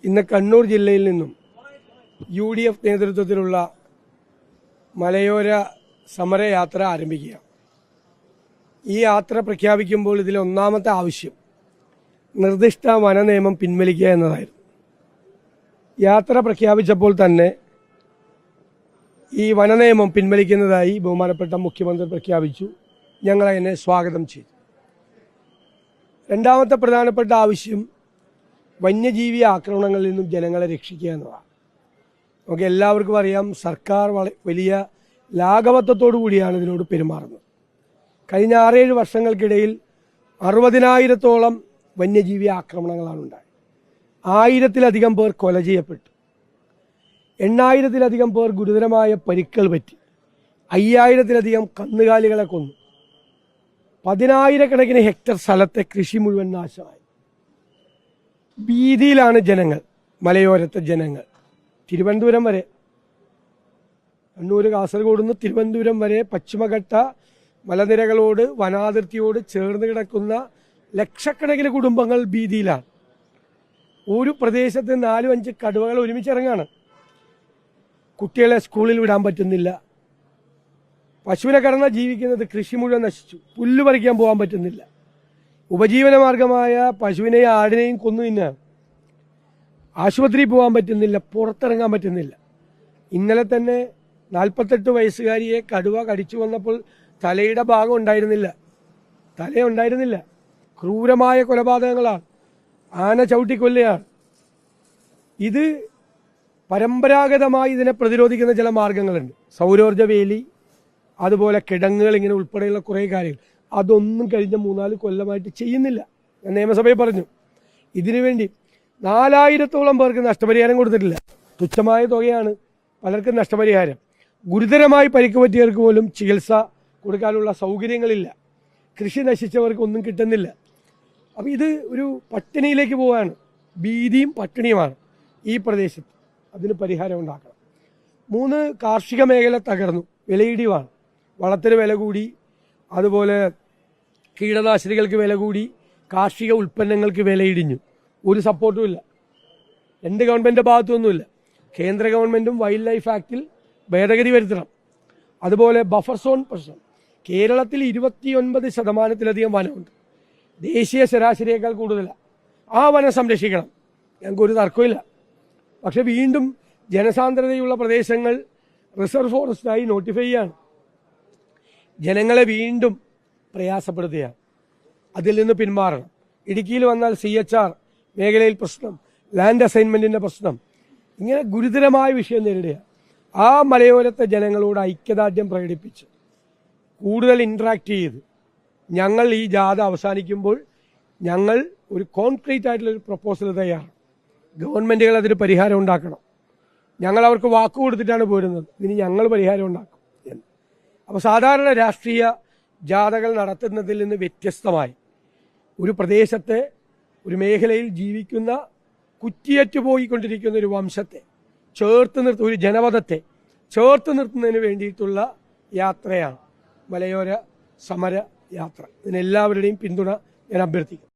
ഇന്ന് കണ്ണൂർ ജില്ലയിൽ നിന്നും UDF നേതൃത്വത്തിലുള്ള മലയോര സമരയാത്ര ആരംഭിക്കുക. ഈ യാത്ര പ്രഖ്യാപിക്കുമ്പോൾ ഇതിലെ ഒന്നാമത്തെ ആവശ്യം നിർദ്ദിഷ്ട വനനിയമം പിൻവലിക്കുക എന്നതായിരുന്നു. യാത്ര പ്രഖ്യാപിച്ചപ്പോൾ തന്നെ ഈ വനനിയമം പിൻവലിക്കുന്നതായി ബഹുമാനപ്പെട്ട മുഖ്യമന്ത്രി പ്രഖ്യാപിച്ചു. ഞങ്ങൾ അതിനെ സ്വാഗതം ചെയ്തു. രണ്ടാമത്തെ പ്രധാനപ്പെട്ട ആവശ്യം വന്യജീവി ആക്രമണങ്ങളിൽ നിന്നും ജനങ്ങളെ രക്ഷിക്കുക എന്നതാണ്. നമുക്ക് എല്ലാവർക്കും അറിയാം, സർക്കാർ വലിയ ലാഘവത്വത്തോടു കൂടിയാണ് ഇതിനോട് പെരുമാറുന്നത്. കഴിഞ്ഞ 6-7 വർഷങ്ങൾക്കിടയിൽ 60,000-ഓളം വന്യജീവി ആക്രമണങ്ങളാണ് ഉണ്ടായത്. 1000-ലധികം പേർ കൊല ചെയ്യപ്പെട്ടു. 8,000-ലധികം പേർ ഗുരുതരമായ പരിക്കുകൾ പറ്റി. 5,000-ലധികം കന്നുകാലികളെ കൊന്നു. 10,000-കണക്കിന് ഹെക്ടർ സ്ഥലത്തെ കൃഷി മുഴുവൻ നാശമായി. ഭീതിയിലാണ് ജനങ്ങൾ, മലയോരത്തെ ജനങ്ങൾ. തിരുവനന്തപുരം വരെ, കണ്ണൂർ കാസർഗോഡ് നിന്ന് തിരുവനന്തപുരം വരെ പശ്ചിമഘട്ട മലനിരകളോട് വനാതിർത്തിയോട് ചേർന്ന് കിടക്കുന്ന ലക്ഷക്കണക്കിന് കുടുംബങ്ങൾ ഭീതിയിലാണ്. ഒരു പ്രദേശത്ത് 4-5 കടുവകൾ ഒരുമിച്ചിറങ്ങാണ്. കുട്ടികളെ സ്കൂളിൽ വിടാൻ പറ്റുന്നില്ല. പശുവിനെ കറന്ന ജീവിക്കുന്നത്, കൃഷി മുഴുവൻ നശിച്ചു. പുല്ല് പറിക്കാൻ പോകാൻ പറ്റുന്നില്ല. ഉപജീവന മാർഗമായ പശുവിനെയും ആടിനെയും കൊന്നു തിന്നാണ്. ആശുപത്രിയിൽ പോകാൻ പറ്റുന്നില്ല, പുറത്തിറങ്ങാൻ പറ്റുന്നില്ല. ഇന്നലെ തന്നെ 48 വയസ്സുകാരിയെ കടുവ കടിച്ചു വന്നപ്പോൾ തലയുടെ ഭാഗം ഉണ്ടായിരുന്നില്ല, തലയുണ്ടായിരുന്നില്ല. ക്രൂരമായ കൊലപാതകങ്ങളാണ്. ആന ചവിട്ടിക്കൊല്ലുകയാണ്. ഇത് പരമ്പരാഗതമായി ഇതിനെ പ്രതിരോധിക്കുന്ന ചില മാർഗങ്ങളുണ്ട്. സൗരോർജ്ജ വേലി, അതുപോലെ കിടങ്ങുകൾ, ഇങ്ങനെ ഉൾപ്പെടെയുള്ള കുറേ കാര്യങ്ങൾ. അതൊന്നും കഴിഞ്ഞ 3-4 കൊല്ലമായിട്ട് ചെയ്യുന്നില്ല. ഞാൻ നിയമസഭയിൽ പറഞ്ഞു, ഇതിനുവേണ്ടി 4,000-ഓളം പേർക്ക് നഷ്ടപരിഹാരം കൊടുത്തിട്ടില്ല. തുച്ഛമായ തുകയാണ് പലർക്കും നഷ്ടപരിഹാരം. ഗുരുതരമായി പരിക്ക് പറ്റിയവർക്ക് പോലും ചികിത്സ കൊടുക്കാനുള്ള സൗകര്യങ്ങളില്ല. കൃഷി നശിച്ചവർക്ക് ഒന്നും കിട്ടുന്നില്ല. അപ്പം ഇത് ഒരു പട്ടിണിയിലേക്ക് പോവുകയാണ്. ഭീതിയും പട്ടിണിയുമാണ് ഈ പ്രദേശത്ത്. അതിന് പരിഹാരം ഉണ്ടാക്കണം. 3, കാർഷിക മേഖല തകർന്നു. വിലയിടിവാണ്. വളത്തിന് വില കൂടി, അതുപോലെ കീടനാശിനികൾക്ക് വില കൂടി, കാർഷിക ഉൽപ്പന്നങ്ങൾക്ക് വിലയിടിഞ്ഞു. ഒരു സപ്പോർട്ടും ഇല്ല. 2 ഗവൺമെൻറ് ഭാഗത്തുനിന്നുമില്ല. കേന്ദ്ര ഗവൺമെൻറ്റും വൈൽഡ് ലൈഫ് ആക്റ്റിൽ ഭേദഗതി വരുത്തണം. അതുപോലെ ബഫർ സോൺ പ്രശ്നം. കേരളത്തിൽ 29%-ലധികം വനമുണ്ട്. ദേശീയ ശരാശരിയേക്കാൾ കൂടുതലാണ്. ആ വനം സംരക്ഷിക്കണം, ഞങ്ങൾക്കൊരു തർക്കമില്ല. പക്ഷെ വീണ്ടും ജനസാന്ദ്രതയുള്ള പ്രദേശങ്ങൾ റിസർവ് ഫോറസ്റ്റായി നോട്ടിഫൈ ചെയ്യാണ്. ജനങ്ങളെ വീണ്ടും പ്രയാസപ്പെടുത്തുകയാണ്. അതിൽ നിന്ന് പിന്മാറണം. ഇടുക്കിയിൽ വന്നാൽ CHR മേഖലയിൽ പ്രശ്നം, ലാൻഡ് അസൈൻമെൻറ്റിൻ്റെ പ്രശ്നം, ഇങ്ങനെ ഗുരുതരമായ വിഷയം നേരിടുക. ആ മലയോരത്തെ ജനങ്ങളോട് ഐക്യദാർഢ്യം പ്രകടിപ്പിച്ച് കൂടുതൽ ഇൻട്രാക്ട് ചെയ്ത് ഞങ്ങൾ ഈ ജാഥ അവസാനിക്കുമ്പോൾ ഞങ്ങൾ ഒരു കോൺക്രീറ്റ് ആയിട്ടുള്ളൊരു പ്രപ്പോസൽ തയ്യാറാണ്. ഗവൺമെൻറ്റുകൾ അതിന് പരിഹാരം ഉണ്ടാക്കണം. ഞങ്ങൾ അവർക്ക് വാക്ക് കൊടുത്തിട്ടാണ് പോരുന്നത്, ഇനി ഞങ്ങൾ പരിഹാരം ഉണ്ടാക്കും എന്ന്. അപ്പോൾ സാധാരണ രാഷ്ട്രീയ ജാഥകൾ നടത്തുന്നതിൽ നിന്ന് വ്യത്യസ്തമായി ഒരു പ്രദേശത്തെ, ഒരു മേഖലയിൽ ജീവിക്കുന്ന, കുറ്റിയറ്റുപോയിക്കൊണ്ടിരിക്കുന്ന ഒരു വംശത്തെ ചേർത്ത് നിർത്തുന്ന, ഒരു ജനപദത്തെ ചേർത്ത് നിർത്തുന്നതിന് വേണ്ടിയിട്ടുള്ള യാത്രയാണ് മലയോര സമര യാത്ര. ഇതിനെല്ലാവരുടെയും പിന്തുണ ഞാൻ അഭ്യർത്ഥിക്കുന്നു.